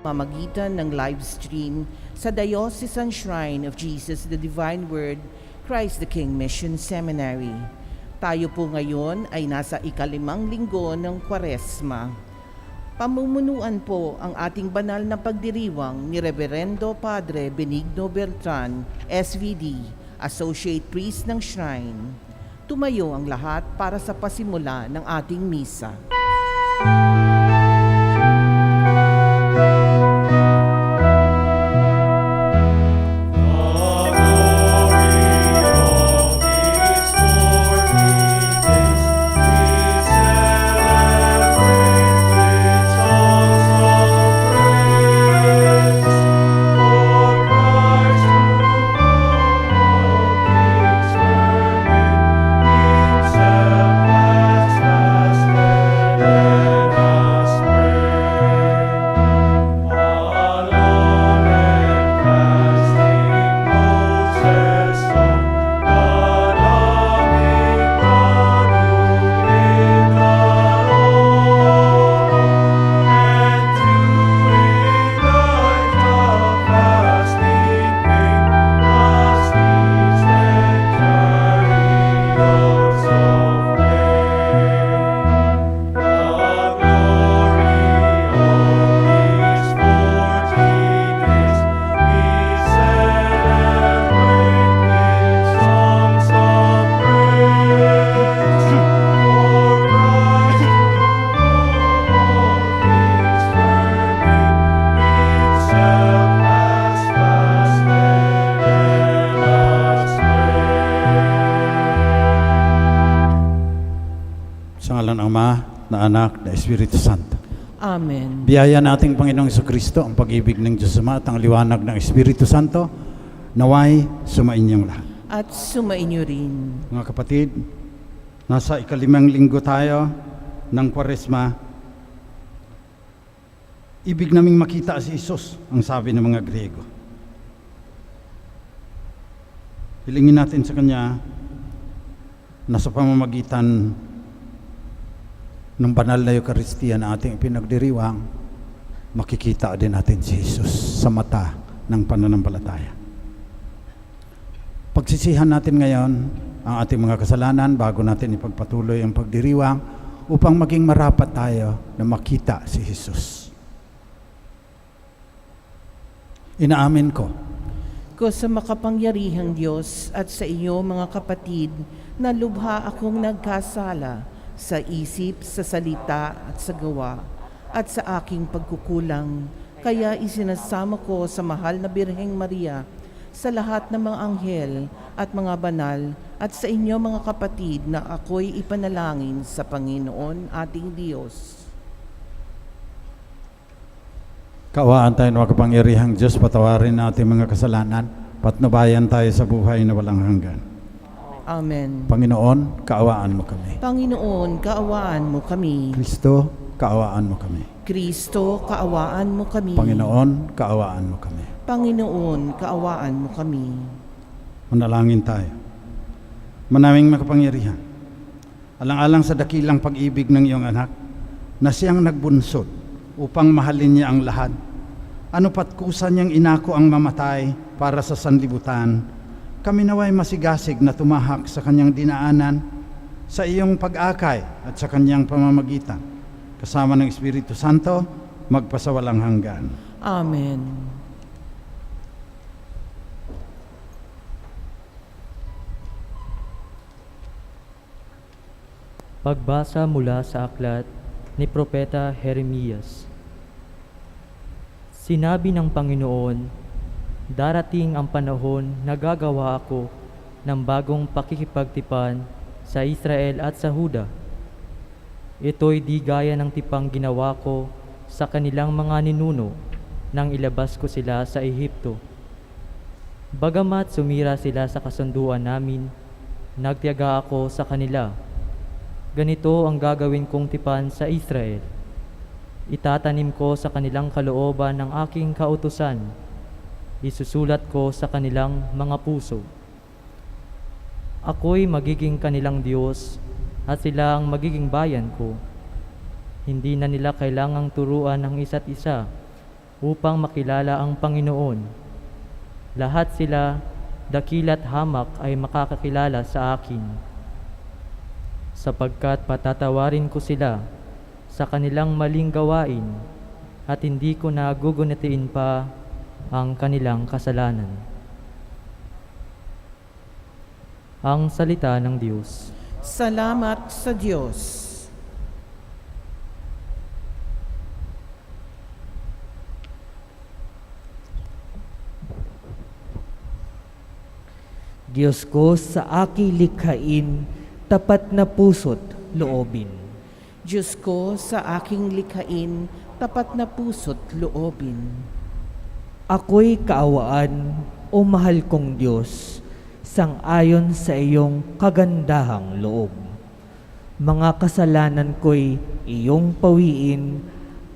pamamagitan ng live stream sa Diocesan Shrine of Jesus the Divine Word, Christ the King Mission Seminary. Tayo po ngayon ay nasa ikalimang linggo ng Kwaresma. Pamumunuan po ang ating banal na pagdiriwang ni Reverendo Padre Benigno Beltran, SVD, Associate Priest ng Shrine. Tumayo ang lahat para sa pasimula ng ating misa. Na Anak, na Espiritu Santo. Amen. Biyaya nating Panginoong Jesucristo, ang pag-ibig ng Diyos Ama at ang liwanag ng Espiritu Santo, naway sumainyong lahat. At sumainyo rin. Mga kapatid, nasa ikalimang linggo tayo ng Kwaresma. Ibig naming makita si Isus, ang sabi ng mga Griego. Hilingin natin sa Kanya na sa pamamagitan ng banal na Eucharistia na ating pinagdiriwang, makikita din natin si Jesus sa mata ng pananampalataya. Pagsisihan natin ngayon ang ating mga kasalanan bago natin ipagpatuloy ang pagdiriwang upang maging marapat tayo na makita si Jesus. Inaamin ko Sa makapangyarihang Diyos at sa iyo mga kapatid, na lubha akong nagkasala sa isip, sa salita at sa gawa, at sa aking pagkukulang. Kaya isinasama ko sa mahal na Birheng Maria, sa lahat ng mga anghel at mga banal, at sa inyo mga kapatid na ako'y ipanalangin sa Panginoon ating Diyos. Kaawaan tayo ng makapangyarihang Diyos, patawarin natin mga kasalanan, patnubayan tayo sa buhay na walang hanggan. Amen. Panginoon, kaawaan mo kami. Panginoon, kaawaan mo kami. Kristo, kaawaan mo kami. Kristo, kaawaan mo kami. Panginoon, kaawaan mo kami. Panginoon, kaawaan mo kami. Manalangin tayo. Manaming makapangyarihan, alang-alang sa dakilang pag-ibig ng iyong anak, na siyang nagbunsod upang mahalin niya ang lahat. Ano pat kusa niyang inako ang mamatay para sa sanlibutan, kami naway masigasig na tumahak sa kanyang dinaanan, sa iyong pag-akay at sa kanyang pamamagitan. Kasama ng Espiritu Santo, magpasawalang hanggan. Amen. Pagbasa mula sa aklat ni Propeta Jeremias. Sinabi ng Panginoon, darating ang panahon na gagawa ako ng bagong pakikipagtipan sa Israel at sa Huda. Ito'y di gaya ng tipang ginawa ko sa kanilang mga ninuno nang ilabas ko sila sa Ehipto. Bagamat sumira sila sa kasunduan namin, nagtiyaga ako sa kanila. Ganito ang gagawin kong tipan sa Israel. Itatanim ko sa kanilang kalooban ng aking kautusan. Isusulat ko sa kanilang mga puso. Ako'y magiging kanilang Diyos at sila ang magiging bayan ko. Hindi na nila kailangang turuan ng isa't isa upang makilala ang Panginoon. Lahat sila, dakila't hamak, ay makakakilala sa akin, sapagkat patatawarin ko sila sa kanilang maling gawain at hindi ko na gugunitain pa ang kanilang kasalanan. Ang salita ng Diyos. Salamat sa Diyos. Diyos ko, sa aki likhain, tapat na puso't loobin. Diyos ko, sa aking likhain, tapat na puso't loobin. Ako'y kaawaan, o mahal kong Diyos, sang-ayon sa iyong kagandahang loob. Mga kasalanan ko'y iyong pawiin,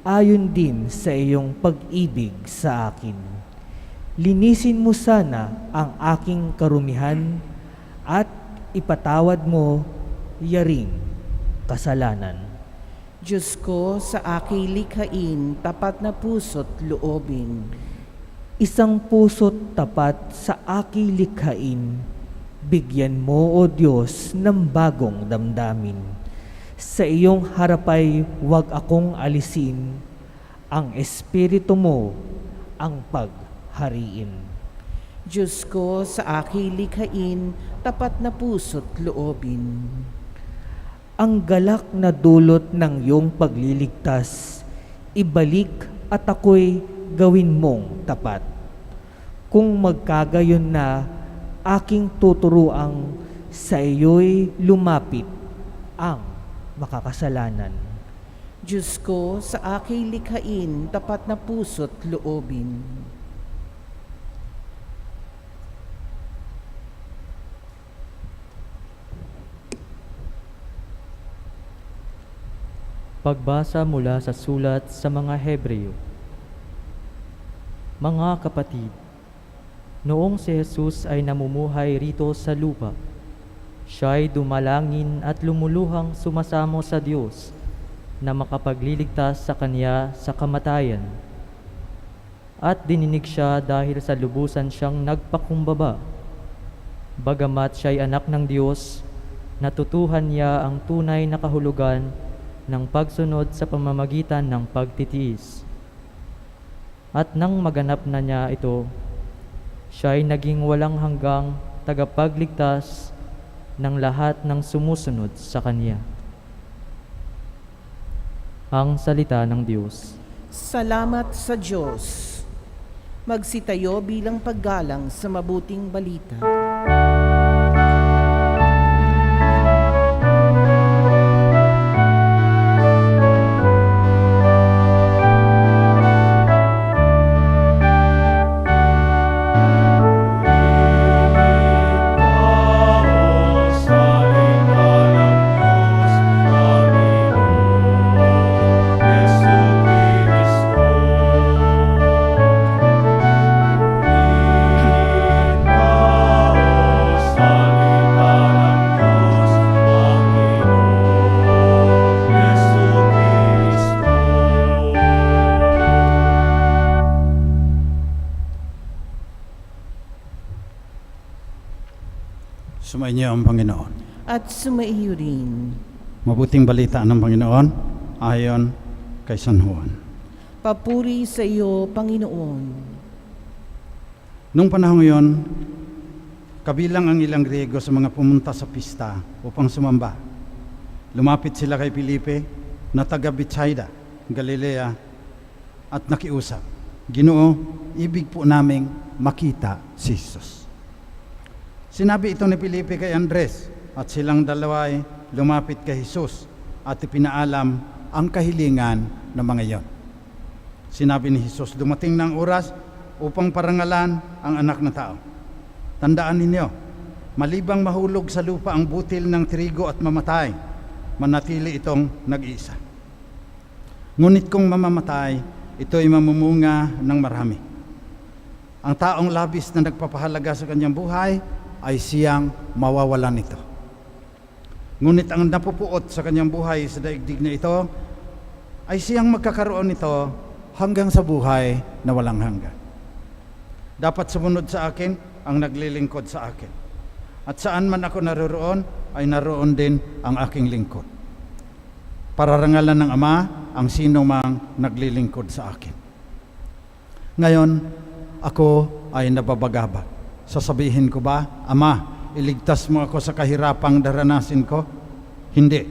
ayon din sa iyong pag-ibig sa akin. Linisin mo sana ang aking karumihan at ipatawad mo yaring kasalanan. Diyos ko, sa aking likhain, tapat na puso't loobin. Isang puso't tapat sa aking likhain, bigyan mo, O Diyos, ng bagong damdamin. Sa iyong harapay huwag akong alisin, ang Espiritu mo ang paghariin. Diyos ko, sa aking likhain, tapat na puso't loobin. Ang galak na dulot ng iyong pagliligtas, ibalik at ako'y gawin mong tapat. Kung magkagayon na, aking tuturuang sa iyo'y lumapit ang makakasalanan. Diyos ko, sa aking likhain, tapat na puso't loobin. Pagbasa mula sa sulat sa mga Hebreo. Mga kapatid, noong si Jesus ay namumuhay rito sa lupa, siya'y dumalangin at lumuluhang sumasamo sa Diyos na makapagliligtas sa Kanya sa kamatayan. At dininig siya dahil sa lubusan siyang nagpakumbaba. Bagamat siya'y anak ng Diyos, natutuhan niya ang tunay na kahulugan ng pagsunod sa pamamagitan ng pagtitiis. At nang maganap na niya ito, siya ay naging walang hanggang tagapagligtas ng lahat ng sumusunod sa Kanya. Ang salita ng Diyos. Salamat sa Diyos. Magsitayo bilang paggalang sa mabuting balita. Sumainyo ang Panginoon. At sumaiyo rin. Mabuting balita ng Panginoon ayon kay San Juan. Papuri sa iyo, Panginoon. Nung panahon yon, kabilang ang ilang Griego sa mga pumunta sa pista upang sumamba. Lumapit sila kay Felipe na taga Betsaida, Galilea, at nakiusap, Ginoo, ibig po naming makita si Jesus. Sinabi ito ni Felipe kay Andres at silang dalawa ay lumapit kay Jesus at ipinaalam ang kahilingan ng mga iyon. Sinabi ni Jesus, dumating na ang oras upang parangalan ang anak ng tao. Tandaan ninyo, malibang mahulog sa lupa ang butil ng trigo at mamatay, manatili itong nag-iisa. Ngunit kung mamamatay, ito ay mamumunga ng marami. Ang taong labis na nagpapahalaga sa kanyang buhay ay siyang mawawalan nito. Ngunit ang napupuot sa kanyang buhay sa daigdig na ito ay siyang magkakaroon nito hanggang sa buhay na walang hanggan. Dapat sumunod sa akin ang naglilingkod sa akin. At saan man ako naroroon, ay naroon din ang aking lingkod. Pararangalan ng Ama ang sino mang naglilingkod sa akin. Ngayon, ako ay nababagabag. Sasabihin ko ba, Ama, iligtas mo ako sa kahirapang daranasin ko? Hindi.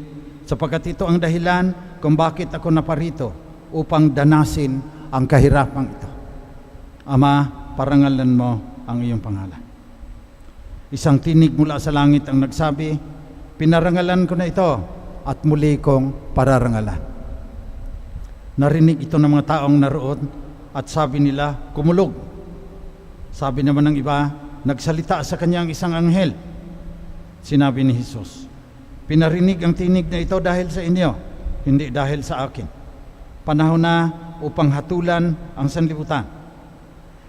Sapagkat ito ang dahilan kung bakit ako naparito, upang danasin ang kahirapang ito. Ama, parangalan mo ang iyong pangalan. Isang tinig mula sa langit ang nagsabi, pinarangalan ko na ito at muli kong pararangalan. Narinig ito ng mga taong naroon at sabi nila, kumulog. Sabi naman ng iba, nagsalita sa kanyang isang anghel. Sinabi ni Jesus, pinarinig ang tinig na ito dahil sa inyo, hindi dahil sa akin. Panahon na upang hatulan ang sanlibutan.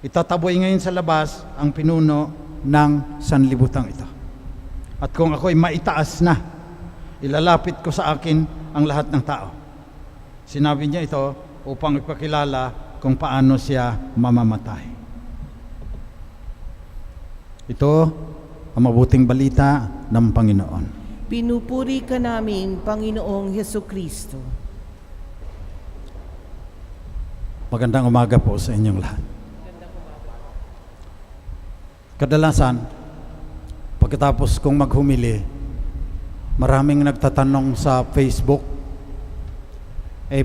Itataboy ngayon sa labas ang pinuno ng sanlibutan ito. At kung ako'y maitaas na, ilalapit ko sa akin ang lahat ng tao. Sinabi niya ito upang ipakilala kung paano siya mamamatay. Ito ang mabuting balita ng Panginoon. Pinupuri ka namin, Panginoong Hesukristo. Magandang umaga po sa inyong lahat. Kadalasan, pagkatapos kong maghumili, maraming nagtatanong sa Facebook,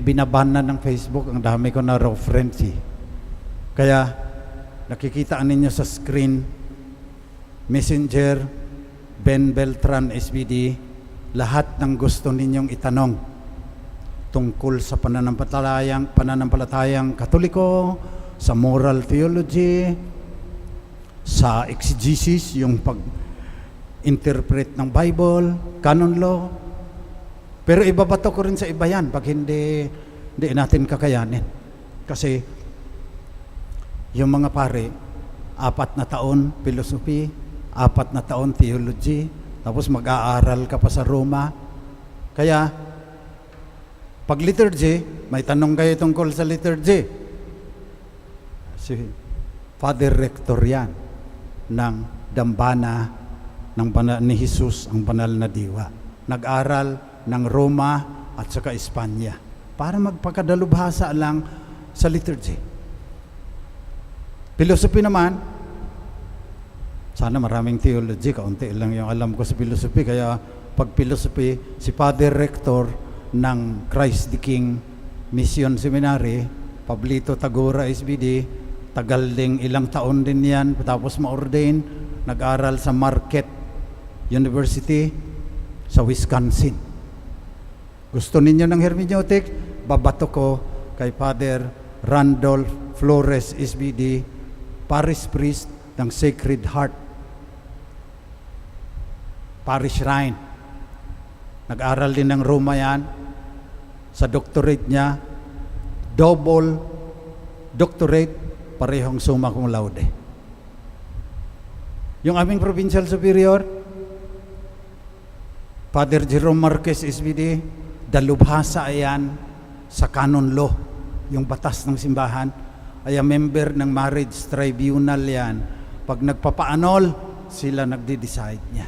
binaban na ng Facebook, ang dami ko na raw friends eh. Kaya, nakikita ninyo sa screen, Messenger, Ben Beltran SBD, lahat ng gusto ninyong itanong tungkol sa pananampalatayang Katoliko, sa moral theology, sa exegesis, yung pag-interpret ng Bible, canon law. Pero ibabato ko rin sa iba yan pag hindi natin kakayanin. Kasi yung mga pare, 4 na taon philosophy, 4 na taon theology, tapos mag-aaral ka pa sa Roma. Kaya, pag liturgy, may tanong kayo tungkol sa liturgy. Si Father Rector yan ng Dambana ni Jesus, ang banal na diwa. Nag-aral ng Roma at saka Espanya para magpakadalubhasa lang sa liturgy. Philosophy naman, sana maraming theology, kaunti lang yung alam ko sa philosophy, kaya pag philosophy, si Father Rector ng Christ the King Mission Seminary, Pablito Tagora SBD, tagal ding ilang taon din yan, tapos ma-ordain, nag-aral sa Marquette University sa Wisconsin. Gusto ninyo ng hermeneutics? Babato ko kay Father Randolph Flores SBD, Parish Priest ng Sacred Heart Parish Shrine. Nag-aral din ng Roma yan. Sa doctorate niya, double doctorate, parehong summa cum laude. Yung aming Provincial Superior, Father Jerome Marquez SBD, dalubhasa ayan sa canon law, yung batas ng simbahan, ay member ng marriage tribunal yan. Pag nagpapaanol, sila nagde-decide niya.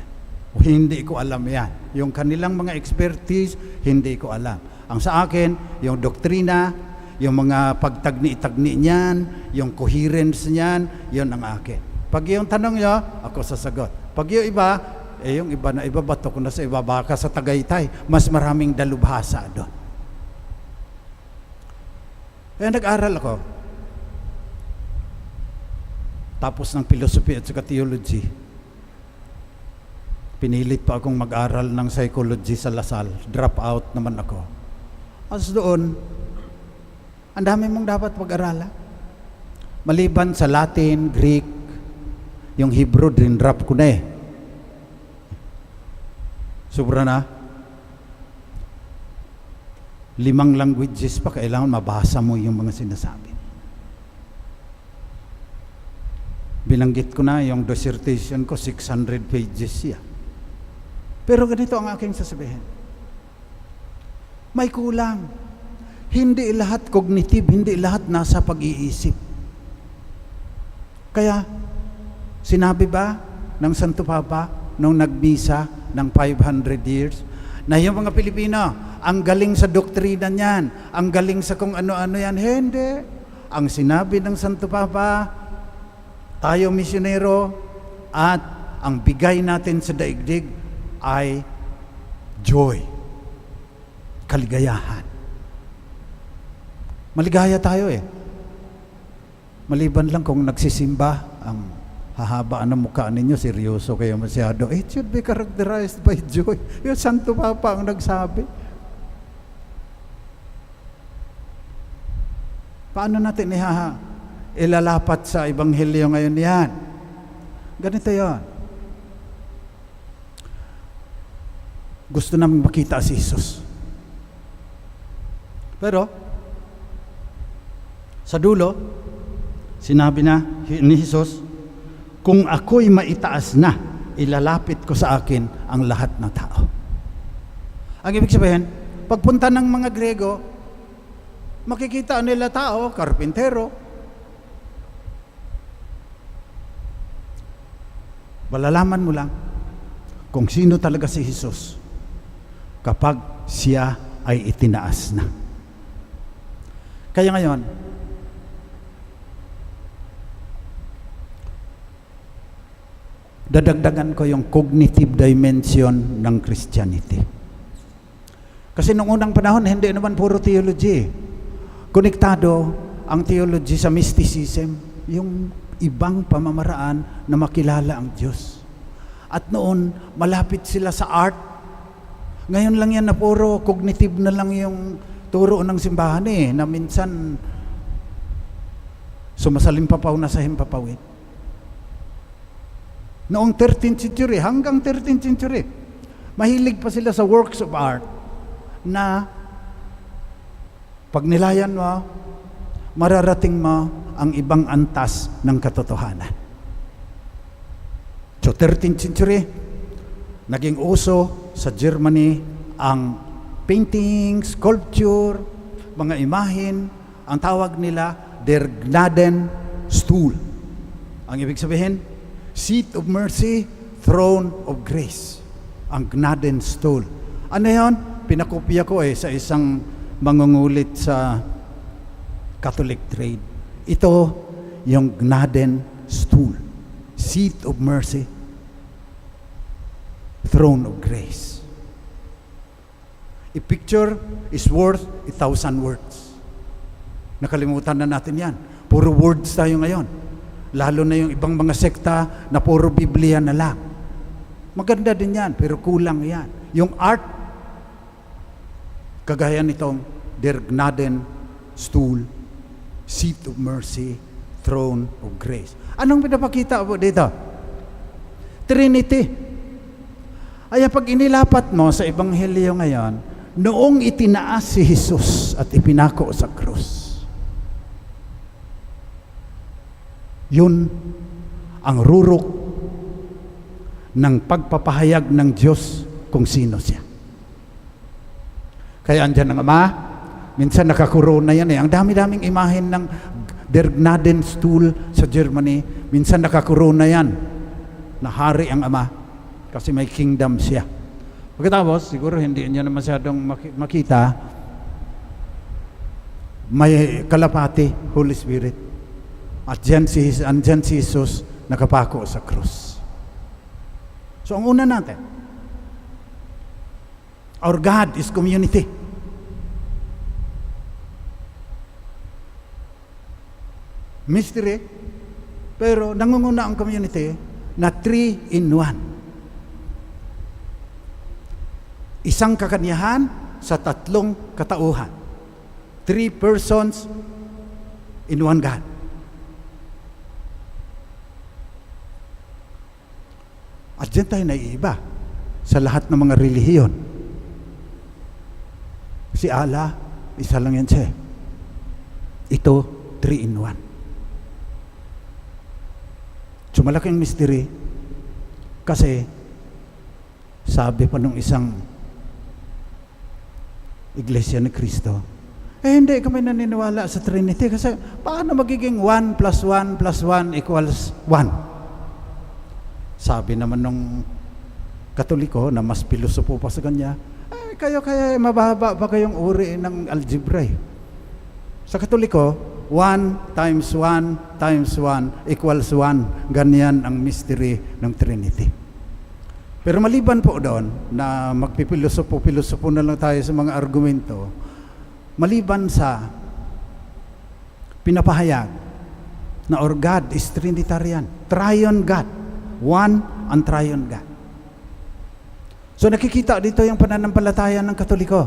O hindi ko alam yan. Yung kanilang mga expertise, hindi ko alam. Ang sa akin, yung doktrina, yung mga pagtagni-tagni niyan, yung coherence niyan, yun ang akin. Pag yung tanong nyo, ako sasagot. Pag yung iba, yung iba na ibabato ko na sa iba, baka sa Tagaytay, mas maraming dalubhasa doon. Kaya nag-aral ako. Tapos ng philosophy at saka theology, pinilit pa akong mag-aral ng psychology sa Lasal. Drop out naman ako. As doon, ang dami mong dapat pag-aralan. Maliban sa Latin, Greek, yung Hebrew, drop ko na eh. Sobra na. 5 languages pa, kailangan mabasa mo yung mga sinasabi. Binanggit ko na yung dissertation ko, 600 pages siya. Pero ganito ang aking sasabihin. May kulang. Hindi lahat cognitive, hindi lahat nasa pag-iisip. Kaya, sinabi ba ng Santo Papa nung nagbisa ng 500 years, na yung mga Pilipino, ang galing sa doktrina niyan, ang galing sa kung ano-ano yan. Hindi. Ang sinabi ng Santo Papa, tayo misyonero, at ang bigay natin sa daigdig ay joy, kaligayahan. Maligaya tayo eh. Maliban lang kung nagsisimba, ang hahabaan ng mukha ninyo, seryoso kayo masyado. It should be characterized by joy. Yung Santo Papa ang nagsabi. Paano natin ilalapat sa Ebanghelyo ngayon yan? Ganito yan. Gusto namin makita si Jesus. Pero, sa dulo, sinabi na ni Jesus, kung ako'y maitaas na, ilalapit ko sa akin ang lahat ng tao. Ang ibig sabihin, pagpunta ng mga Grego, makikita nila tao, karpintero. Malalaman mo lang kung sino talaga si Jesus kapag siya ay itinaas na. Kaya ngayon, dadagdagan ko yung cognitive dimension ng Christianity. Kasi nung unang panahon, hindi naman puro theology. Konektado ang theology sa mysticism, yung ibang pamamaraan na makilala ang Diyos. At noon, malapit sila sa art. Ngayon lang yan na puro cognitive na lang yung turo ng simbahan na minsan sumasalimpapaw na sa himpapawid. Noong 13th century, hanggang 13th century, mahilig pa sila sa works of art na pag nilayan mo, mararating mo ang ibang antas ng katotohanan. So 13th century, naging uso sa Germany ang painting, sculpture, mga imahin, ang tawag nila der Gnadenstuhl. Ang ibig sabihin, seat of mercy, throne of grace. Ang Gnadenstuhl. Ano yun? Pinakopya ko sa isang mangungulit sa Catholic trade. Ito yung Gnadenstuhl. Seat of mercy, throne of grace. A picture is worth 1,000 words. Nakalimutan na natin yan. Puro words tayo ngayon. Lalo na yung ibang mga sekta na puro Biblia na lang. Maganda din yan, pero kulang yan. Yung art, kagaya nitong Der Gnadenstuhl, Seat of Mercy, Throne of Grace. Anong pinapakita po dito? Trinity. Ay pag inilapat mo sa Ebanghelyo ngayon, noong itinaas si Jesus at ipinako sa krus, yun ang rurok ng pagpapahayag ng Diyos kung sino siya. Kaya andyan ang Ama, minsan nakakorona yan Ang dami-daming imahen ng Der Gnadenstuhl sa Germany, minsan nakakorona yan na hari ang Ama kasi may kingdom siya. Pagkatapos, siguro hindi niyo na masyadong makita, may kalapati, Holy Spirit. At andyan si Jesus nakapako sa krus. So ang una natin, our God is community. Mystery, pero nangunguna ang community na 3 in 1. Isang kakanyahan sa 3 katauhan. 3 persons in 1 God. At dyan tayo naiiba sa lahat ng mga relihiyon. Si Allah, isa lang yan siya. Ito, 3 in 1. So malaking mystery kasi sabi pa nung isang Iglesia ni Cristo, Hindi kami naniniwala sa Trinity kasi paano magiging 1 plus 1 plus 1 equals 1? Sabi naman nung Katoliko na mas pilosopo pa sa kanya, kayo kaya mababa pa kayong uri ng algebra eh. Sa Katoliko, 1 times 1 times 1 equals 1. Ganyan ang mystery ng Trinity. Pero maliban po doon na magpipilosopo na lang tayo sa mga argumento, maliban sa pinapahayag na our God is Trinitarian, Triune God, one and Triune God. So nakikita dito yung pananampalataya ng Katoliko.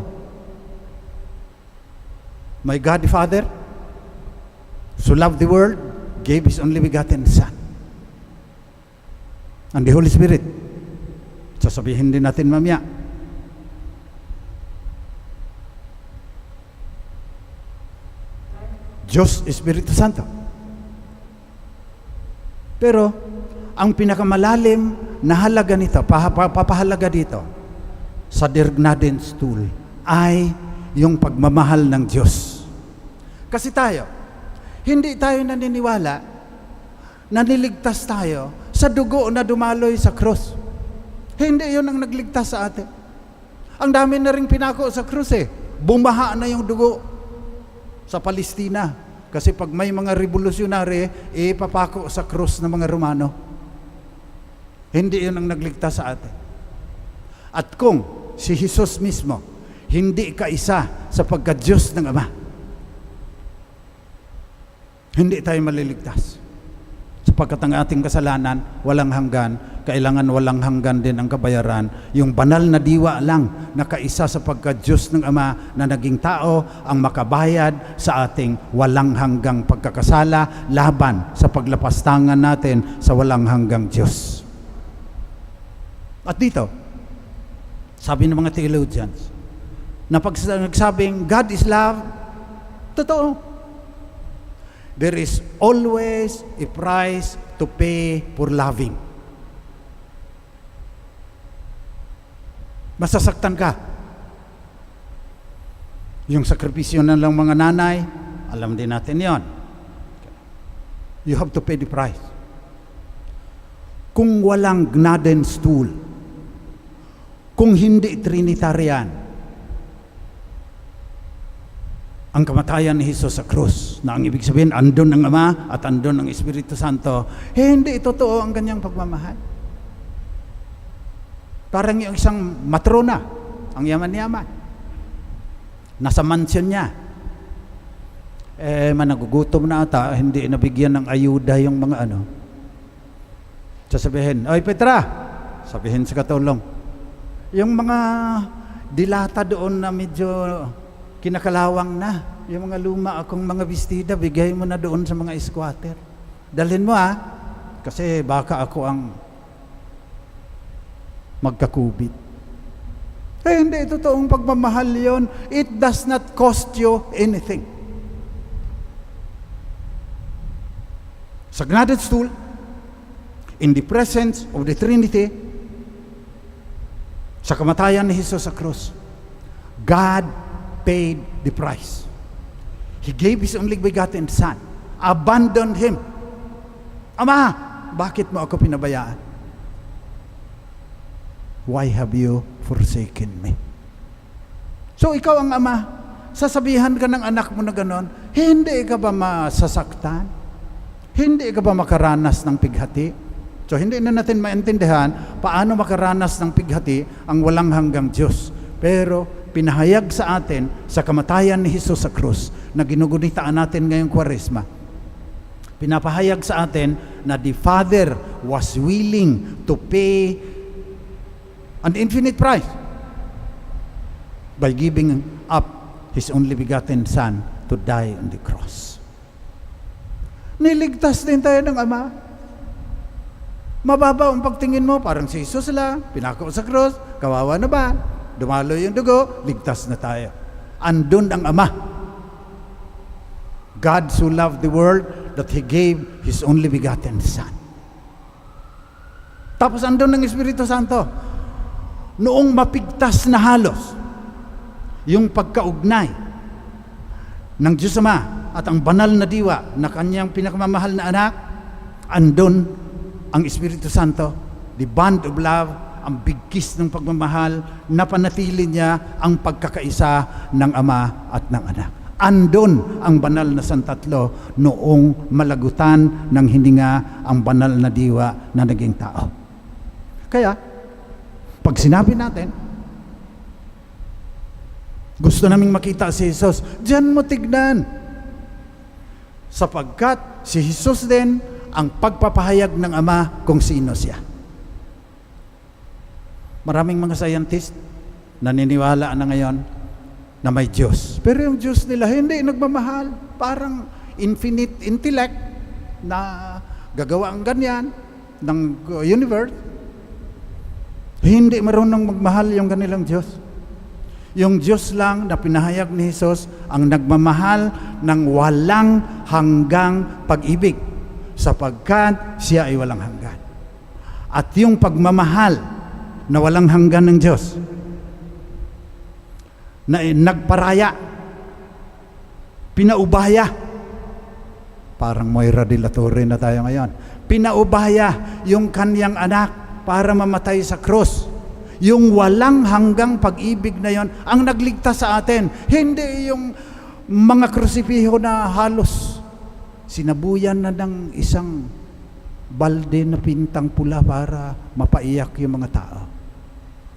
My God the Father, so loved the world, gave His only begotten Son. And the Holy Spirit, sasabihin din natin mamaya, Diyos Espiritu Santo. Pero ang pinakamalalim na halaga nito, papahalaga dito sa Der Gnadenstuhl ay yung pagmamahal ng Diyos. Kasi hindi tayo naniniwala na niligtas tayo sa dugo na dumaloy sa krus. Hindi yun ang nagligtas sa atin. Ang dami na rin pinako sa krus eh. Bumaha na yung dugo sa Palestina. Kasi pag may mga revolusyonary, ipapako sa krus ng mga Romano. Hindi yun ang nagligtas sa atin. At kung si Jesus mismo hindi kaisa sa pagka-Diyos ng Ama, hindi tayo maliligtas. Sapagkat ang ating kasalanan walang hanggan, kailangan walang hanggan din ang kabayaran. Yung banal na diwa lang na kaisa sa pagka-Diyos ng Ama na naging tao ang makabayad sa ating walang hanggang pagkakasala laban sa paglapastangan natin sa walang hanggang Diyos. At dito, sabi ng mga theologians, na pag nagsabing God is love, totoo. There is always a price to pay for loving. Masasaktan ka. Yung sakripisyo na lang mga nanay, alam din natin yon. You have to pay the price. Kung walang Gnadenstuhl, kung hindi Trinitarian, ang kamatayan ni Jesus sa krus, na ang ibig sabihin, andun ang Ama at andun ang Espiritu Santo, hindi totoo ang kanyang pagmamahal. Parang yung isang matrona, ang yaman-yaman, nasa mansion niya, managugutom na ata, hindi nabigyan ng ayuda yung mga sasabihin, oy Petra, sabihin sa katulong, yung mga dilata doon na medyo kinakalawang na, yung mga luma akong mga bestida, bigay mo na doon sa mga squatter. Dalhin mo kasi baka ako ang magkakubit. Hindi totoong pagmamahal yon. It does not cost you anything. Sa Gnadenstuhl, in the presence of the Trinity, sa kamatayan ni Jesus sa krus, God paid the price. He gave His only begotten Son, abandoned Him. Ama, bakit mo ako pinabayaan? Why have you forsaken me? So ikaw ang Ama, sasabihan ka ng anak mo na ganon, hindi ka ba masasaktan? Hindi ka ba makaranas ng pighati? So hindi na natin maintindihan paano makaranas ng pighati ang walang hanggang Diyos. Pero pinahayag sa atin sa kamatayan ni Jesus sa krus na ginugunitaan natin ngayong Kwaresma. Pinapahayag sa atin na the Father was willing to pay an infinite price by giving up His only begotten Son to die on the cross. Niligtas din tayo ng Ama. Mababa ang pagtingin mo, parang si Jesus lang, pinako sa krus, kawawa na ba? Dumalo yung dugo, ligtas na tayo. Andun ang Ama. God so loved the world that He gave His only begotten Son. Tapos andun ang Espiritu Santo. Noong mapigtas na halos, yung pagkaugnay ng Diyos Ama at ang banal na diwa na kanyang pinakamamahal na anak, andun ang Espiritu Santo, the bond of love, ang bigkis ng pagmamahal, na panatili niya ang pagkakaisa ng Ama at ng Anak. Andun ang banal na Santatlo noong malagutan ng hininga ang banal na diwa na naging tao. Kaya, pag sinabi natin, gusto naming makita si Jesus, diyan mo tignan. Sapagkat si Jesus din ang pagpapahayag ng Ama kung sino siya. Maraming mga scientist naniniwala na ngayon na may Diyos. Pero yung Diyos nila hindi nagmamahal. Parang infinite intellect na gagawa ang ganyan ng universe. Hindi marunong magmahal yung kanilang Diyos. Yung Diyos lang na pinahayag ni Jesus ang nagmamahal ng walang hanggang pag-ibig, sapagkat siya ay walang hanggan. At yung pagmamahal na walang hanggan ng Diyos, na nagparaya, pinaubaya, parang Moira de la Torre na tayo ngayon, pinaubaya yung kanyang anak para mamatay sa krus. Yung walang hanggang pag-ibig na yon ang nagligtas sa atin, hindi yung mga krusipiho na halos sinabuyan na ng isang balde na pintang pula para mapaiyak yung mga tao.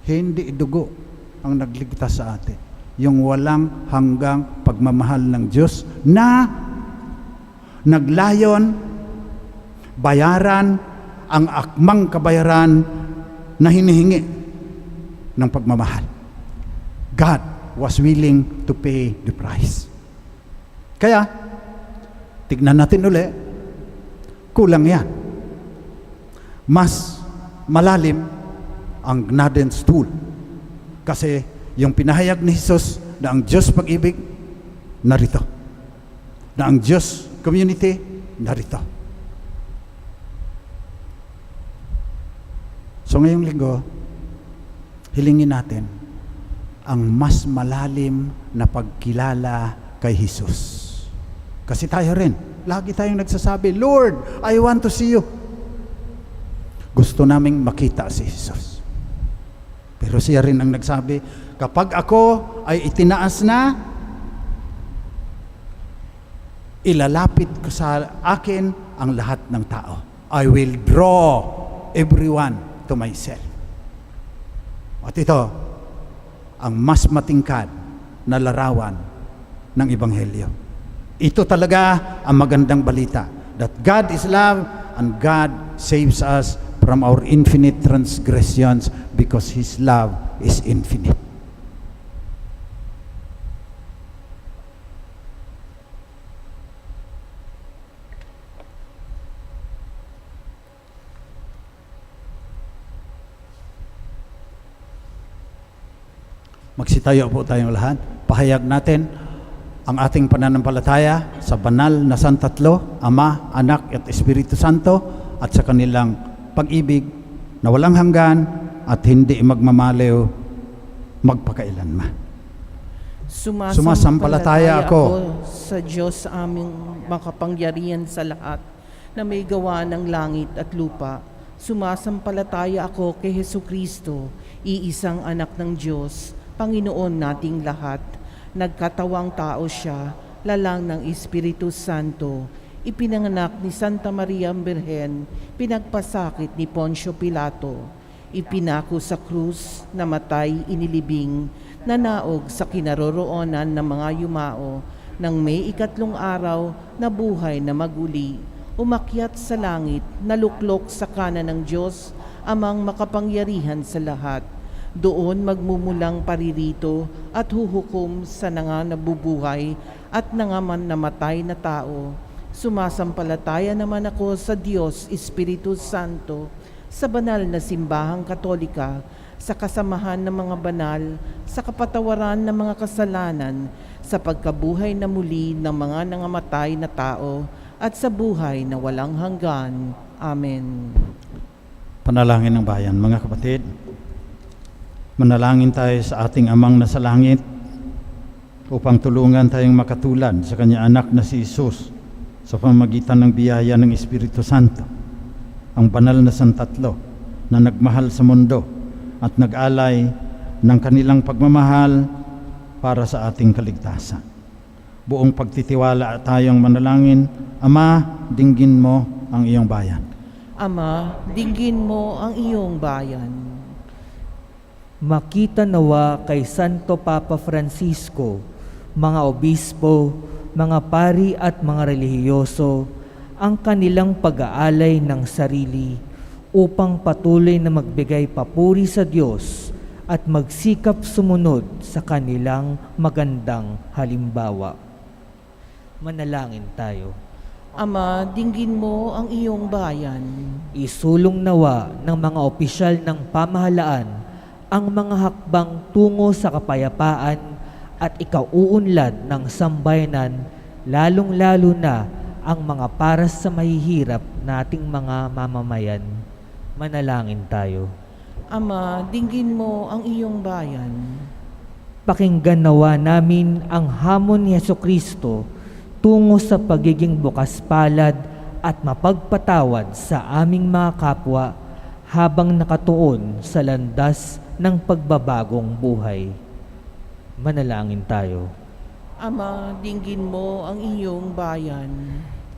Hindi dugo ang nagligtas sa atin. Yung walang hanggang pagmamahal ng Diyos na naglayon bayaran ang akmang kabayaran na hinihingi ng pagmamahal. God was willing to pay the price. Kaya, tignan natin uli, kulang yan. Mas malalim ang Gnaden's tool. Kasi yung pinahayag ni Jesus na ang Diyos pag-ibig, narito. Na ang Diyos community, narito. So ngayong linggo, hilingin natin ang mas malalim na pagkilala kay Jesus. Kasi tayo rin, lagi tayong nagsasabi, Lord, I want to see you. Gusto naming makita si Jesus. Pero siya rin ang nagsabi, kapag ako ay itinaas na, ilalapit ko sa akin ang lahat ng tao. I will draw everyone to myself. At ito, ang mas matingkad na larawan ng Ebanghelyo. Ito talaga ang magandang balita, that God is love and God saves us from our infinite transgressions because His love is infinite. Magsitayo po tayong lahat. Pahayag natin ang ating pananampalataya sa banal na Santatlo, Ama, Anak at Espiritu Santo, at sa kanilang pag-ibig na walang hanggan at hindi magmamaliw magpakailanman. Sumasampalataya ako sa Diyos aming makapangyarihan sa lahat na may gawa ng langit at lupa. Sumasampalataya ako kay Hesukristo, iisang anak ng Diyos, Panginoon nating lahat. Nagkatawang tao siya, lalang ng Espiritu Santo, ipinanganak ni Santa Maria Birhen, pinagpasakit ni Poncio Pilato, ipinako sa krus, namatay, inilibing, nanaog sa kinaroroonan ng mga yumao, nang may 3 araw na buhay na maguli, umakyat sa langit, naluklok sa kanan ng Diyos, amang makapangyarihan sa lahat. Doon magmumulang paririto at huhukom sa nabubuhay at nangaman namatay na tao. Sumasampalataya naman ako sa Diyos Espiritu Santo, sa banal na simbahang katolika, sa kasamahan ng mga banal, sa kapatawaran ng mga kasalanan, sa pagkabuhay na muli ng mga nangamatay na tao, at sa buhay na walang hanggan. Amen. Panalangin ng bayan, mga kapatid. Manalangin tayo sa ating Amang nasa langit. upang tulungan tayong makatulad sa kanya anak na si Jesus sa pamamagitan ng biyaya ng Espiritu Santo, ang banal na santatlo na nagmahal sa mundo at nag-alay ng kanilang pagmamahal para sa ating kaligtasan. Buong pagtitiwala tayong manalangin. Ama, dinggin mo ang iyong bayan. Ama, dinggin mo ang iyong bayan. Makita nawa kay Santo Papa Francisco, mga obispo, mga pari at mga relihiyoso ang kanilang pag-aalay ng sarili upang patuloy na magbigay papuri sa Diyos at magsikap sumunod sa kanilang magandang halimbawa. Manalangin tayo. Ama, dinggin mo ang iyong bayan. Isulong nawa ng mga opisyal ng pamahalaan ang mga hakbang tungo sa kapayapaan at ikauunlad ng sambayanan, lalong-lalo na ang mga para sa mahihirap nating mga mamamayan. Manalangin tayo. Ama, dinggin mo ang iyong bayan. Pakinggan nawa namin ang hamon ni Jesucristo tungo sa pagiging bukas palad at mapagpatawad sa aming mga kapwa habang nakatuon sa landas ng pagbabagong buhay. Manalangin tayo. Ama, dinggin mo ang iyong bayan.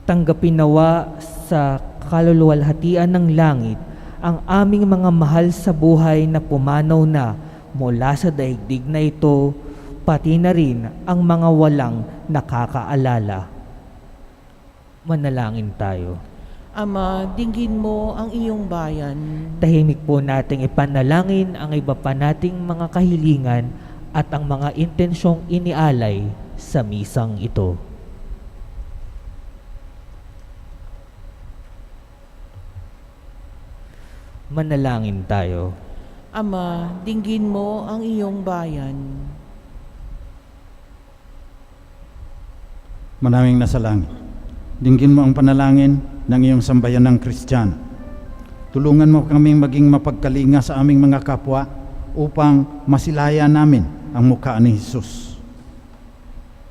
Tanggapin nawa sa kaluluwalhatian ng langit ang aming mga mahal sa buhay na pumanaw na mula sa daigdig na ito, pati na rin ang mga walang nakakaalala. Manalangin tayo. Ama, dinggin mo ang iyong bayan. Tahimik po nating ipanalangin ang iba pa nating mga kahilingan at ang mga intensyong inialay sa misang ito. Manalangin tayo. Ama, dinggin mo ang iyong bayan. Manaming nasa langit, dinggin mo ang panalangin ng iyong sambayan ng Kristiyano. Tulungan mo kaming maging mapagkalinga sa aming mga kapwa upang masilaya namin ang mukha ni Jesus.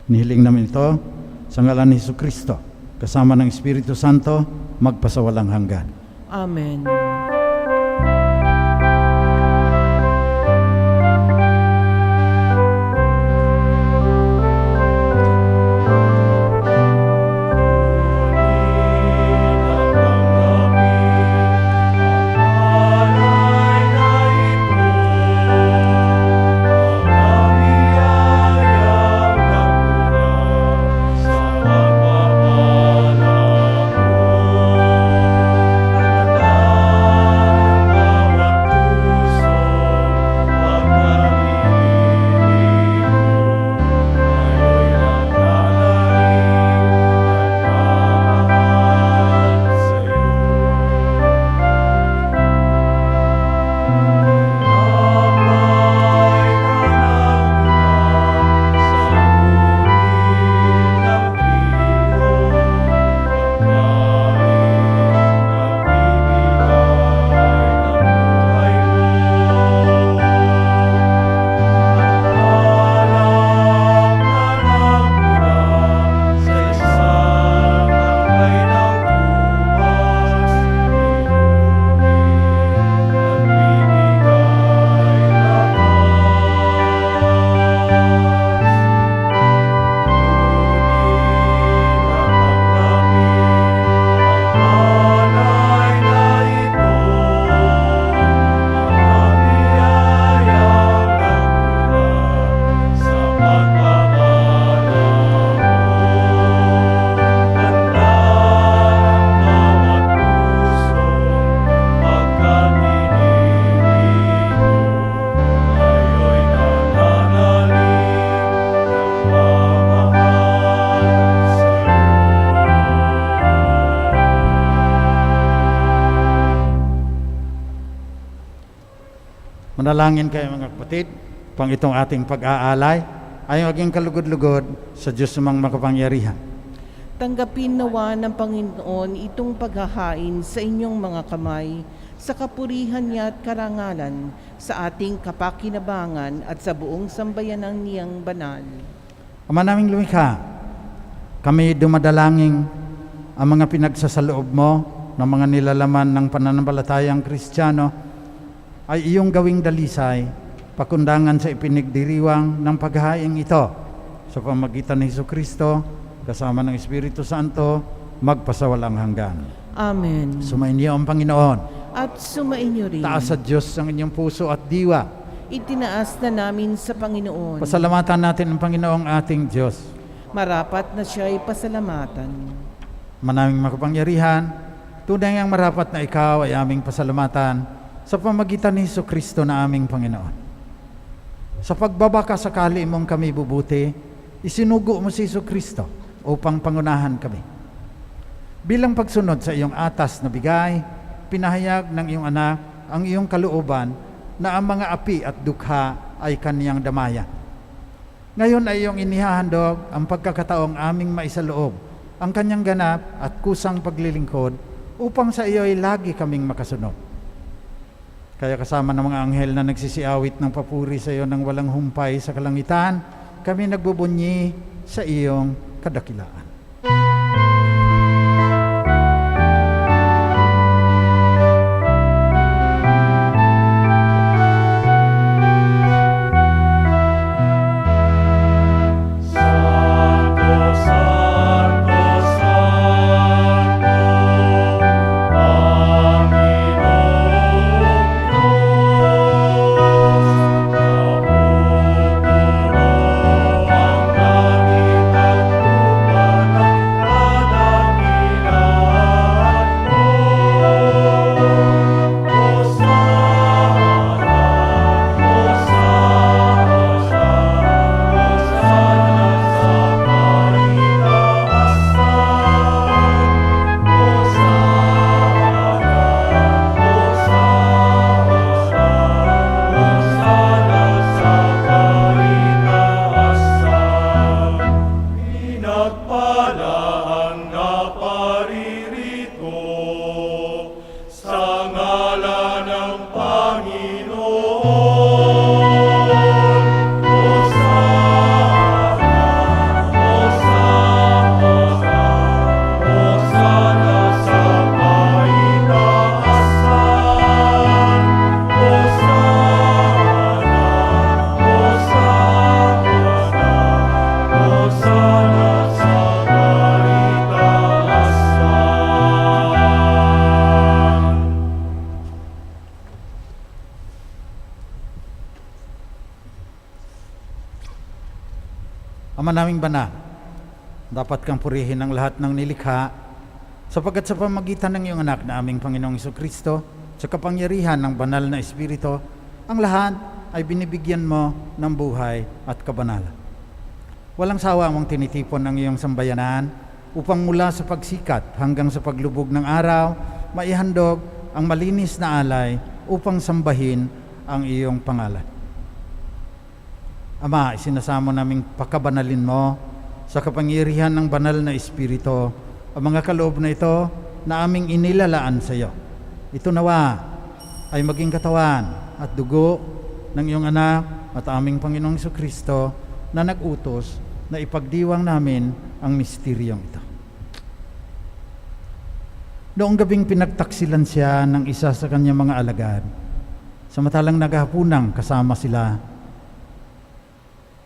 Nihiling namin ito sa ngalan ni Jesucristo, kasama ng Espiritu Santo, magpasawalang hanggan. Amen. Manalangin kayo mga kapatid, pang itong ating pag-aalay ay maging kalugod-lugod sa Diyos namang makapangyarihan. Tanggapin nawa ng Panginoon itong paghahain sa inyong mga kamay, sa kapurihan niya at karangalan, sa ating kapakinabangan at sa buong sambayanan niyang banal. Ama naming lumikha, kami dumadalangin ang mga pinagsasaloob mo ng mga nilalaman ng pananampalatayang Kristiyano ay iyong gawing dalisay, pakundangan sa ipinagdiriwang ng paghahaing ito sa pamagitan ni Jesucristo kasama ng Espiritu Santo magpasawalang hanggan. Amen. Sumainyo ang Panginoon. At sumainyo rin. Taas sa Diyos ang inyong puso at diwa. Itinaas na namin sa Panginoon. Pasalamatan natin ang Panginoong ating Diyos. Marapat na siya'y pasalamatan. Manaming makapangyarihan, tunay ang marapat na ikaw ay aming pasalamatan sa pamagitan ni Jesucristo na aming Panginoon. Sa pagbabaka sakali mong kami bubuti, isinugo mo si Jesucristo upang pangunahan kami. Bilang pagsunod sa iyong atas na bigay, pinahayag ng iyong anak ang iyong kalooban na ang mga api at dukha ay kaniyang damaya. Ngayon ay iyong inihahandog ang pagkakataong aming maisaloob ang kanyang ganap at kusang paglilingkod upang sa iyo ay lagi kaming makasunod. Kaya kasama ng mga anghel na nagsisiawit ng papuri sa iyo ng walang humpay sa kalangitan, kami nagbubunyi sa iyong kadakilaan. Ama naming banal, dapat kang purihin ang lahat ng nilikha sapagkat sa pamagitan ng iyong anak na aming Panginoong Jesucristo sa kapangyarihan ng banal na Espiritu, ang lahat ay binibigyan mo ng buhay at kabanalan. Walang sawa mong tinitipon ang iyong sambayanan upang mula sa pagsikat hanggang sa paglubog ng araw, maihandog ang malinis na alay upang sambahin ang iyong pangalan. Ama, isinasamo naming pakabanalin mo sa kapangyarihan ng banal na Espiritu ang mga kaloob na ito na aming inilalaan sa iyo. Ito nawa ay maging katawan at dugo ng iyong anak at aming Panginoong Jesucristo na nag-utos na ipagdiwang namin ang misteryong ito. Noong gabing pinagtaksilan siya ng isa sa kanyang mga alagad, samantalang naghahapunang kasama sila,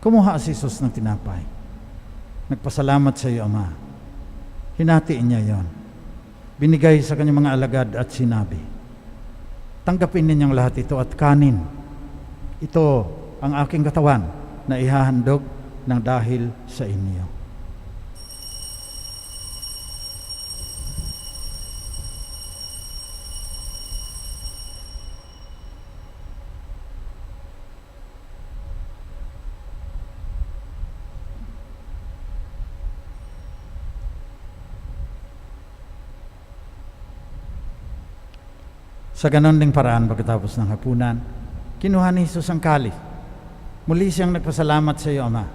kumuha si Jesus ng tinapay. Nagpasalamat sa iyo, Ama. Hinatiin niya yon. Binigay sa kanyang mga alagad at sinabi, tanggapin ninyong lahat ito at kanin. Ito ang aking katawan na ihahandog ng dahil sa inyo. Sa ganon ding paraan, pagkatapos ng hapunan, kinuha ni Jesus ang kalis. Muli siyang nagpasalamat sa iyo, Ama.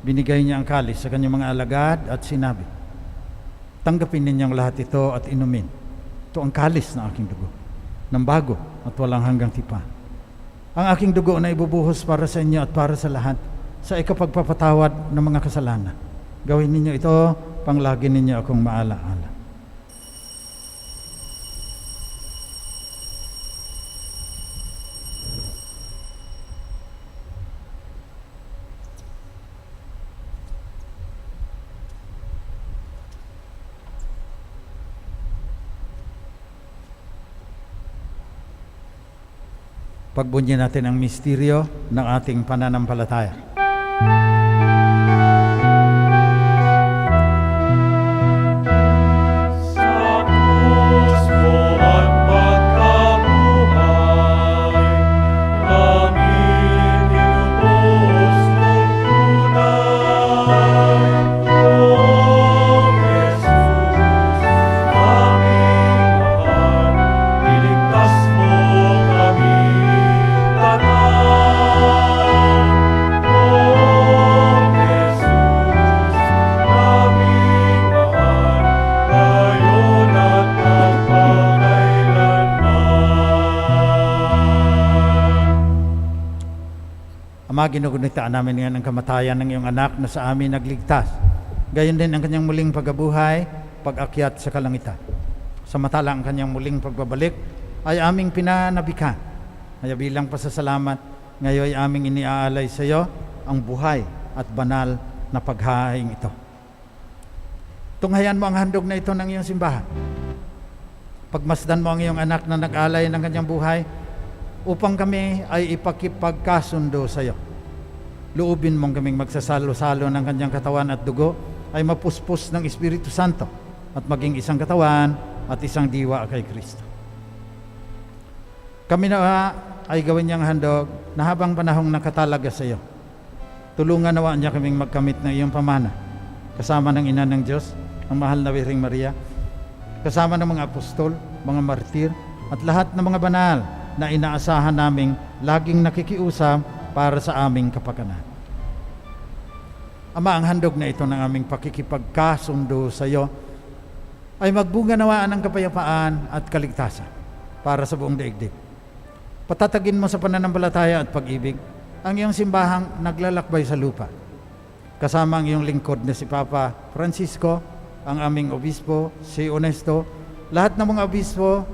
Binigay niya ang kalis sa kanyang mga alagad at sinabi, tanggapin ninyong lahat ito at inumin. Ito ang kalis na aking dugo, ng bago at walang hanggang tipan. Ang aking dugo na ibubuhos para sa inyo at para sa lahat sa ikapagpapatawad ng mga kasalanan. Gawin ninyo ito, panglagi ninyo akong maalaala. Pagbunyin natin ang misteryo ng ating pananampalataya. Ama, ginugunitaan namin ngayon ang kamatayan ng iyong anak na sa amin nagligtas. Gayon din ang kanyang muling pagkabuhay, pag-akyat sa kalangitan. Samantala ang kanyang muling pagbabalik ay aming pinanabikan. Kaya bilang pasasalamat, ngayon ay aming iniaalay sa iyo ang buhay at banal na paghahaing ito. Tunghayan mo ang handog na ito ng iyong simbahan. Pagmasdan mo ang iyong anak na nag-alay ng kanyang buhay, upang kami ay ipakipagkasundo sa iyo. Loobin mong kaming magsasalo-salo ng kanyang katawan at dugo ay mapuspos ng Espiritu Santo at maging isang katawan at isang diwa kay Kristo. Kami na ay gawin niyang handog na habang panahong nakatalaga sa iyo. Tulungan nawa niya kaming magkamit ng iyong pamana, kasama ng Ina ng Diyos, ang mahal na Birheng Maria, kasama ng mga apostol, mga martir, at lahat ng mga banal na inaasahan naming laging nakikiusap para sa aming kapakanan. Ama, ang handog na ito ng aming pakikipagkasundo sa iyo ay magbunga nawaan ng kapayapaan at kaligtasan para sa buong daigdig. Patatagin mo sa pananampalataya at pag-ibig ang iyong simbahang naglalakbay sa lupa. Kasama ang iyong lingkod na si Papa Francisco, ang aming obispo, si Onesto, lahat ng mga obispo,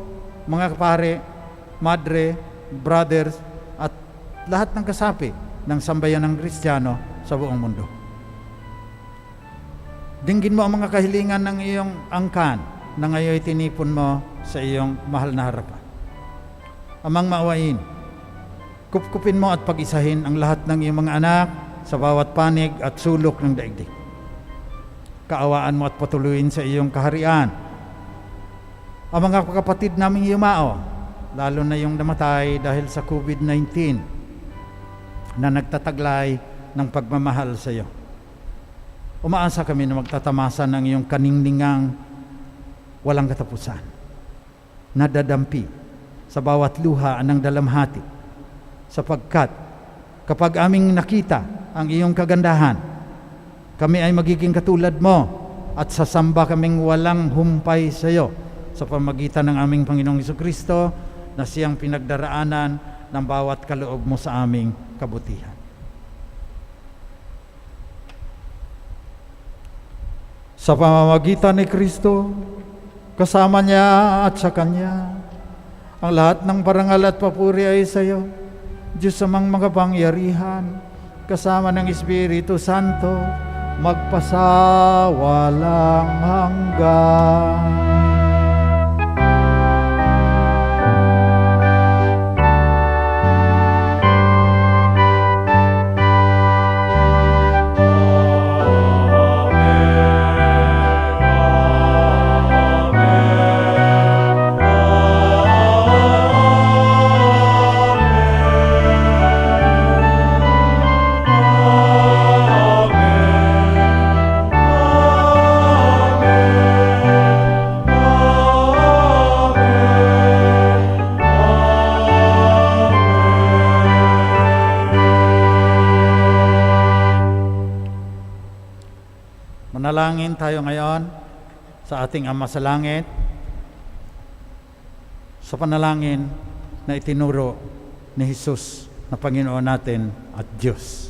mga pare, madre, brothers, at lahat ng kasapi ng sambayan ng Kristiyano sa buong mundo. Dinggin mo ang mga kahilingan ng iyong angkan na ngayon tinipon mo sa iyong mahal na harapan. Amang maawain, kupkupin mo at pag-isahin ang lahat ng iyong mga anak sa bawat panig at sulok ng daigdig. Kaawaan mo at patuloyin sa iyong kaharian ang mga kapatid naming yumao, lalo na yung namatay dahil sa COVID-19 na nagtataglay ng pagmamahal sa iyo. Umaasa kami na magtatamasa ng iyong kaningningang walang katapusan, nadadampi sa bawat luha ng dalamhati, sapagkat kapag aming nakita ang iyong kagandahan, kami ay magiging katulad mo at sasamba kaming walang humpay sa iyo sa pamagitan ng aming Panginoong Jesucristo na siyang pinagdaraanan ng bawat kaloob mo sa aming kabutihan. Sa pamamagitan ni Kristo, kasama niya at sa Kanya, ang lahat ng parangal at papuri ay sa iyo, Diyos amang mga pangyarihan, kasama ng Espiritu Santo, magpasawalang hanggan. Manalangin tayo ngayon sa ating Ama sa Langit sa panalangin na itinuro ni Jesus na Panginoon natin at Diyos.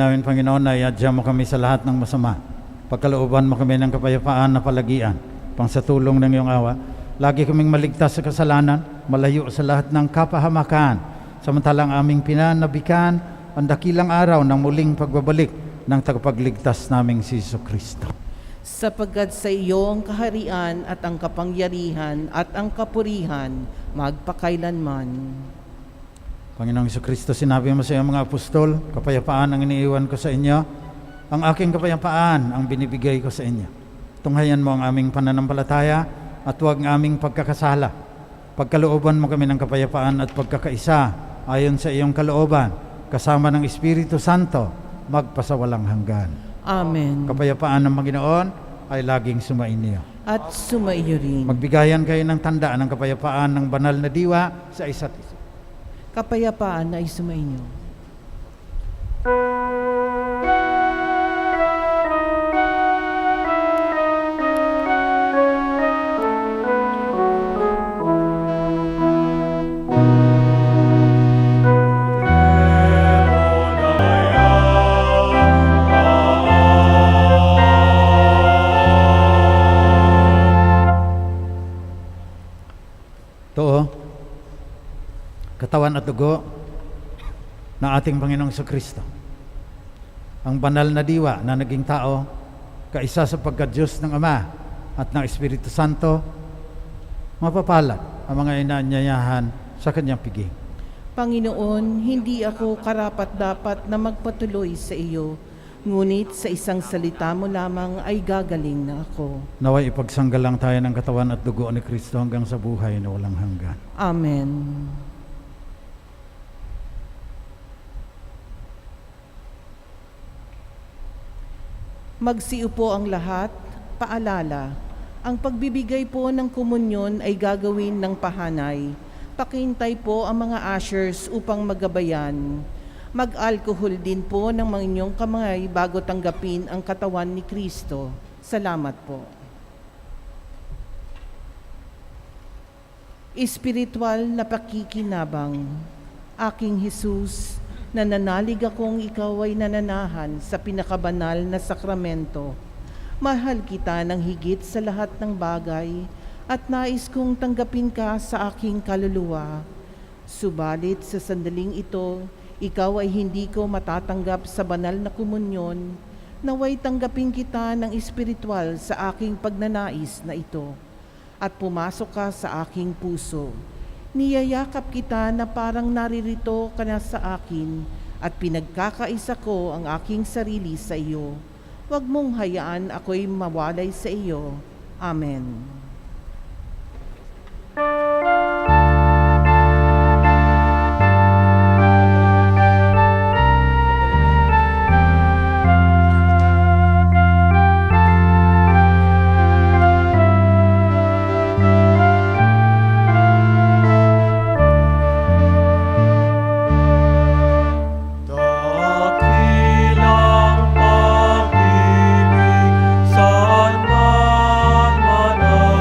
namin, Panginoon, na iadya mo kami sa lahat ng masama. Pagkalooban mo kami ng kapayapaan na palagian, pang sa tulong ng iyong awa. Lagi kaming maligtas sa kasalanan, malayo sa lahat ng kapahamakan, samantalang aming pinanabikan ang dakilang araw ng muling pagbabalik ng tagapagligtas naming si Jesucristo. Sapagkat sa iyo ang kaharian at ang kapangyarihan at ang kapurihan magpakailanman. Panginoong Jesucristo, sinabi mo sa iyong mga apostol, kapayapaan ang iniiwan ko sa inyo, ang aking kapayapaan ang binibigay ko sa inyo. Tunghayan mo ang aming pananampalataya at huwag ang aming pagkakasala. Pagkalooban mo kami ng kapayapaan at pagkakaisa ayon sa iyong kalooban, kasama ng Espiritu Santo, magpasawalang hanggan. Amen. Kapayapaan ng Panginoon ay laging sumainyo. At sumaiyo rin. Magbigayan kayo ng tanda ng kapayapaan ng banal na diwa sa isa't isa. Kapayapaan ay sumainyo. Katawan at dugo ng ating Panginoong Jesucristo, ang banal na diwa na naging tao, kaisa sa pagka-Diyos ng Ama at ng Espiritu Santo, mapapalad ang mga inaanyayahan sa kanyang piging. Panginoon, hindi ako karapat-dapat na magpatuloy sa iyo, ngunit sa isang salita mo lamang ay gagaling na ako. Naway ipagsanggalang tayo ng katawan at dugo ni Kristo hanggang sa buhay na walang hanggan. Amen. Magsiupo ang lahat, paalala. Ang pagbibigay po ng komunyon ay gagawin ng pahanay. Pakintay po ang mga ushers upang magabayan. Mag-alcohol din po ng mga inyong kamay bago tanggapin ang katawan ni Kristo. Salamat po. Espiritual na pakikinabang. Aking Jesus, nananalig akong ikaw ay nananahan sa pinakabanal na sakramento. Mahal kita ng higit sa lahat ng bagay at nais kong tanggapin ka sa aking kaluluwa. Subalit sa sandaling ito, ikaw ay hindi ko matatanggap sa banal na komunyon. Naway tanggapin kita ng espiritual sa aking pagnanais na ito at pumasok ka sa aking puso. Niyayakap kita na parang naririto ka na sa akin at pinagkakaisa ko ang aking sarili sa iyo. Huwag mong hayaan ako'y mawalay sa iyo. Amen. Dakilang pag-ibig, saan man mananahan.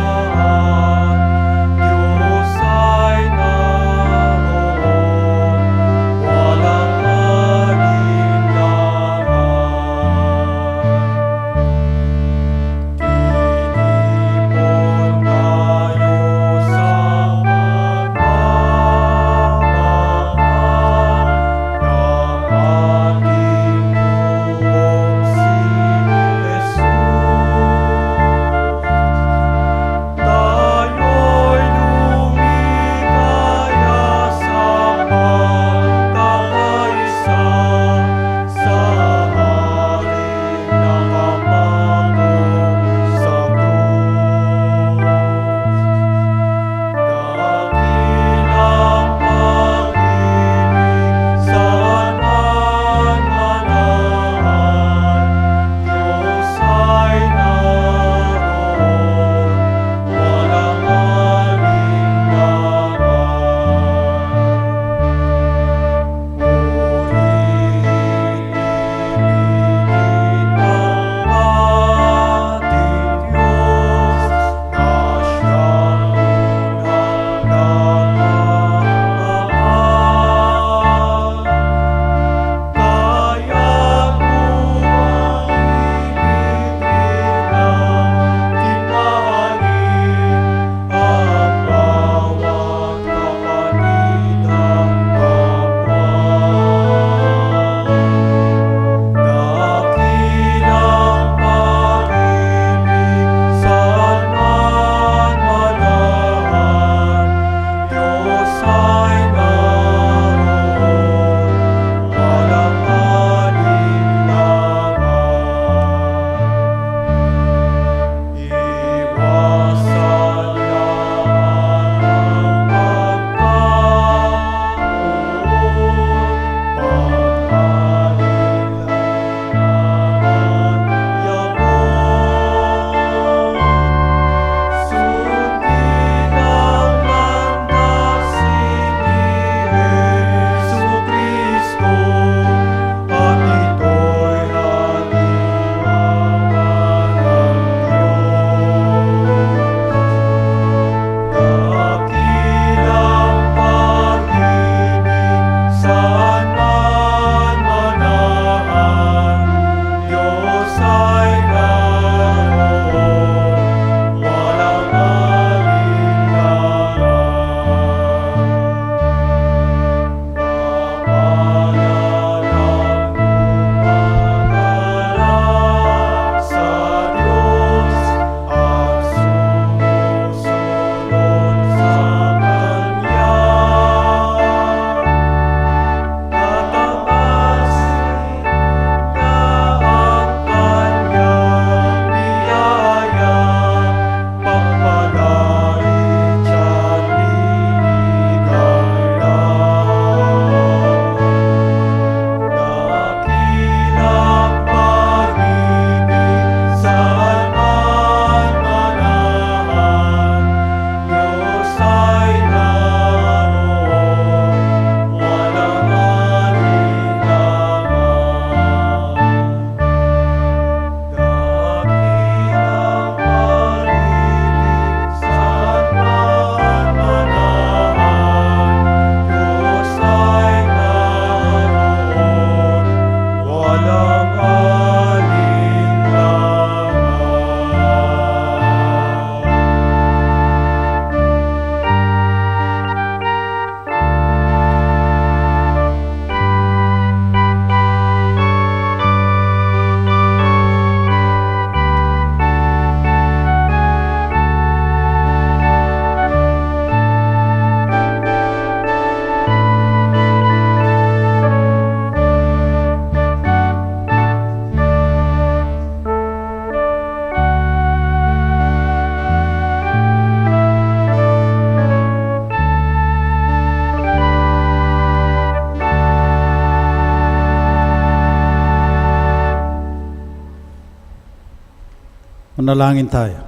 Manalangin tayo.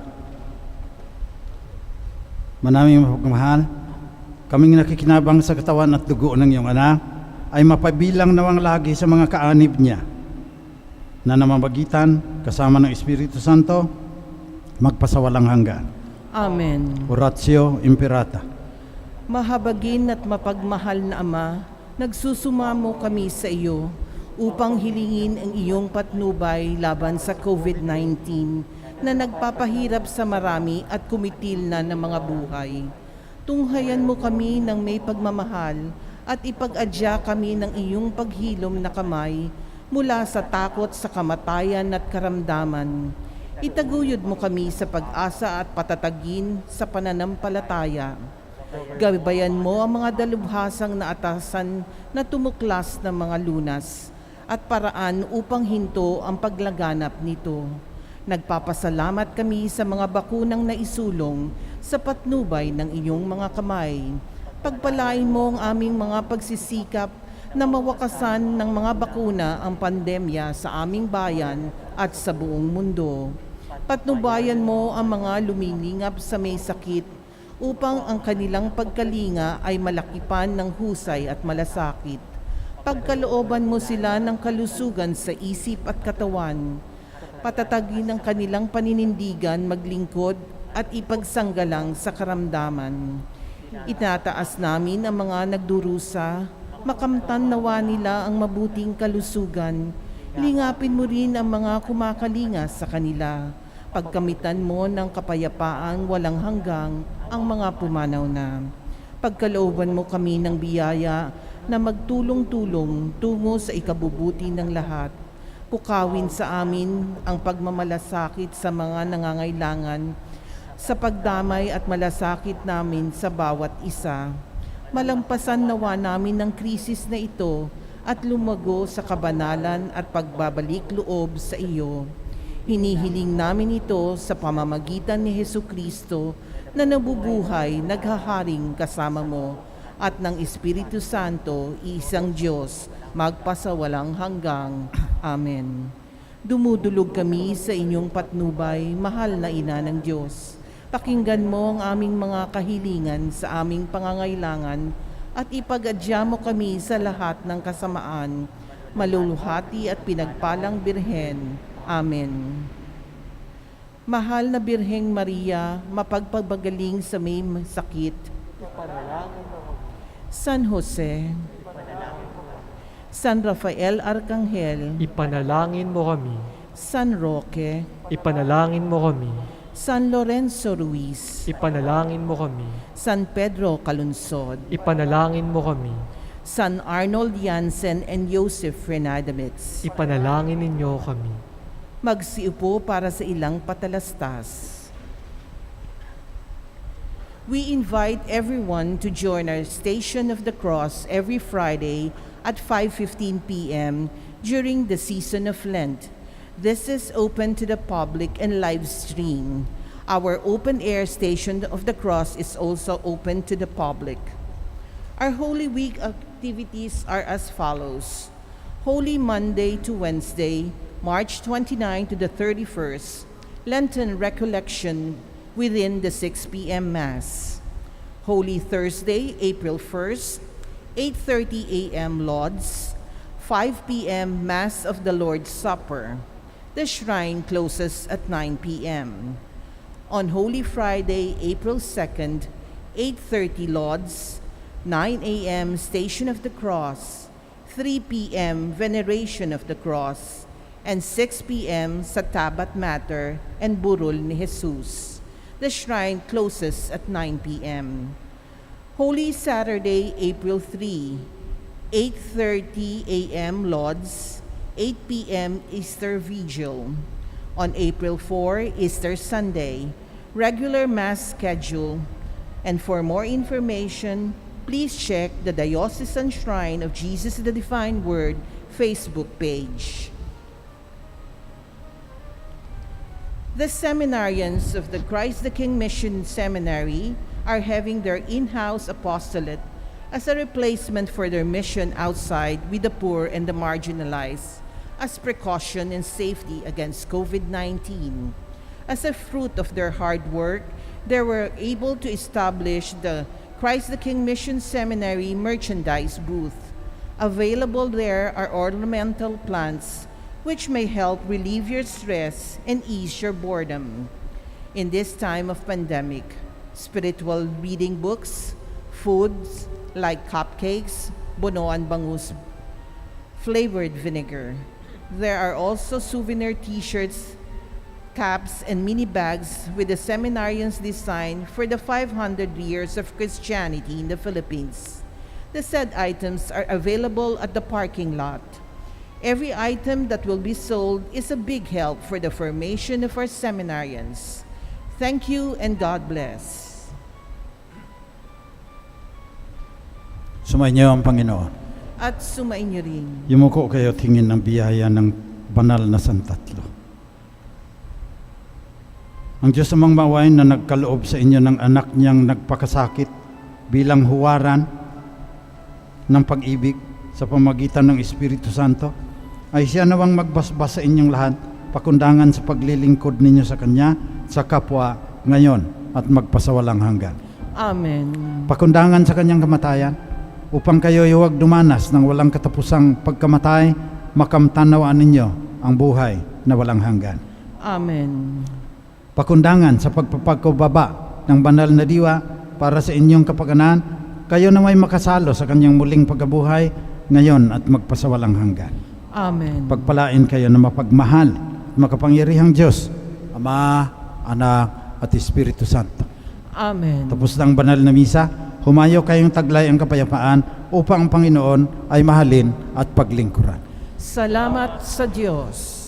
Manaming mapagmahal, kaming nakikinabang sa katawan at dugo ng iyong anak, ay mapabilang nawang lagi sa mga kaanib niya, na namamagitan kasama ng Espiritu Santo, magpasawalang hanggan. Amen. Oratio Imperata. Mahabagin at mapagmahal na Ama, nagsusumamo kami sa iyo upang hilingin ang iyong patnubay laban sa COVID-19 na nagpapahirap sa marami at kumitil na ng mga buhay. Tunghayan mo kami ng may pagmamahal at ipag-adya kami ng iyong paghilom na kamay mula sa takot sa kamatayan at karamdaman. Itaguyod mo kami sa pag-asa at patatagin sa pananampalataya. Gabayan mo ang mga dalubhasang na atasan na tumuklas ng mga lunas at paraan upang hinto ang paglaganap nito. Nagpapasalamat kami sa mga bakunang naisulong sa patnubay ng iyong mga kamay. Pagpalain mo ang aming mga pagsisikap na mawakasan ng mga bakuna ang pandemya sa aming bayan at sa buong mundo. Patnubayan mo ang mga lumilingap sa may sakit upang ang kanilang pagkalinga ay malakipan ng husay at malasakit. Pagkalooban mo sila ng kalusugan sa isip at katawan. Patatagin ang kanilang paninindigan maglingkod at ipagsanggalang sa karamdaman. Itataas namin ang mga nagdurusa, makamtan nawa nila ang mabuting kalusugan. Lingapin mo rin ang mga kumakalinga sa kanila. Pagkamitan mo ng kapayapaang walang hanggang ang mga pumanaw na. Pagkalooban mo kami ng biyaya na magtulong-tulong tungo sa ikabubuti ng lahat. Pukawin sa amin ang pagmamalasakit sa mga nangangailangan, sa pagdamay at malasakit namin sa bawat isa. Malampasan nawa namin ng krisis na ito at lumago sa kabanalan at pagbabalik loob sa iyo. Hinihiling namin ito sa pamamagitan ni Hesukristo na nabubuhay, naghaharing kasama mo at ng Espiritu Santo, isang Diyos, magpasawalang hanggang. Amen. Dumudulog kami sa inyong patnubay, mahal na Ina ng Diyos. Pakinggan mo ang aming mga kahilingan sa aming pangangailangan at ipag-adya mo kami sa lahat ng kasamaan, maluluhati at pinagpalang Birhen. Amen. Mahal na Birheng Maria, mapagpabagaling sa may sakit. San Jose, San Rafael Arcangel, Ipanalangin mo kami. San Roque, Ipanalangin mo kami. San Lorenzo Ruiz, Ipanalangin mo kami. San Pedro Calunsod, Ipanalangin mo kami. San Arnold Jansen and Joseph Renadamitz. Ipanalangin ninyo kami. Magsiupo para sa ilang patalastas. We invite everyone to join our Station of the Cross every Friday at 5:15 p.m. during the season of Lent. This is open to the public and live stream. Our open-air Station of the Cross is also open to the public. Our Holy Week activities are as follows. Holy Monday to Wednesday, March 29 to the 31st, Lenten Recollection within the 6 p.m. Mass. Holy Thursday, April 1st, 8:30 a.m. Lauds, 5 p.m. Mass of the Lord's Supper. The shrine closes at 9 p.m. On Holy Friday, April 2nd, 8:30 Lauds, 9 a.m. Station of the Cross, 3 p.m. Veneration of the Cross, and 6 p.m. sa Tabat Mater and Burol ni Jesus. The shrine closes at 9 p.m. Holy Saturday, April 3, 8:30 a.m. Lauds, 8 p.m. Easter Vigil. On April 4, Easter Sunday, regular Mass schedule. And for more information, please check the Diocesan Shrine of Jesus the Divine Word Facebook page. The seminarians of the Christ the King Mission Seminary are having their in-house apostolate as a replacement for their mission outside with the poor and the marginalized, as precaution and safety against COVID-19. As a fruit of their hard work, they were able to establish the Christ the King Mission Seminary merchandise booth. Available there are ornamental plants which may help relieve your stress and ease your boredom. In this time of pandemic, spiritual reading books, foods like cupcakes, Bonoan Bangus flavored vinegar. There are also souvenir t-shirts, caps, and mini bags with the seminarian's design for the 500 years of Christianity in the Philippines. The said items are available at the parking lot. Every item that will be sold is a big help for the formation of our seminarians. Thank you and God bless. Sumainyo ang Panginoon. At sumainyo rin. Yumuko kayo tingin ng biyaya ng banal na Santatlo. Ang Diyos amang maawain na nagkaloob sa inyo ng anak niyang nagpakasakit bilang huwaran ng pag-ibig sa pamagitan ng Espiritu Santo, ay siya nawang magbasbas sa inyong lahat, pakundangan sa paglilingkod ninyo sa Kanya, sa kapwa, ngayon at magpasawalang hanggan. Amen. Pakundangan sa Kanyang kamatayan, upang kayo huwag dumanas ng walang katapusang pagkamatay, makamtanawaan ninyo ang buhay na walang hanggan. Amen. Pakundangan sa pagpapagkubaba ng banal na diwa para sa inyong kapakanan, kayo na may makasalo sa Kanyang muling pagkabuhay ngayon at magpasawalang hanggan. Amen. Pagpalain kayo na mapagmahal at makapangyarihang Diyos, Ama, Anak at Espiritu Santo. Amen. Tapos ng banal na misa, humayo kayong taglay ang kapayapaan upang ang Panginoon ay mahalin at paglingkuran. Salamat sa Diyos.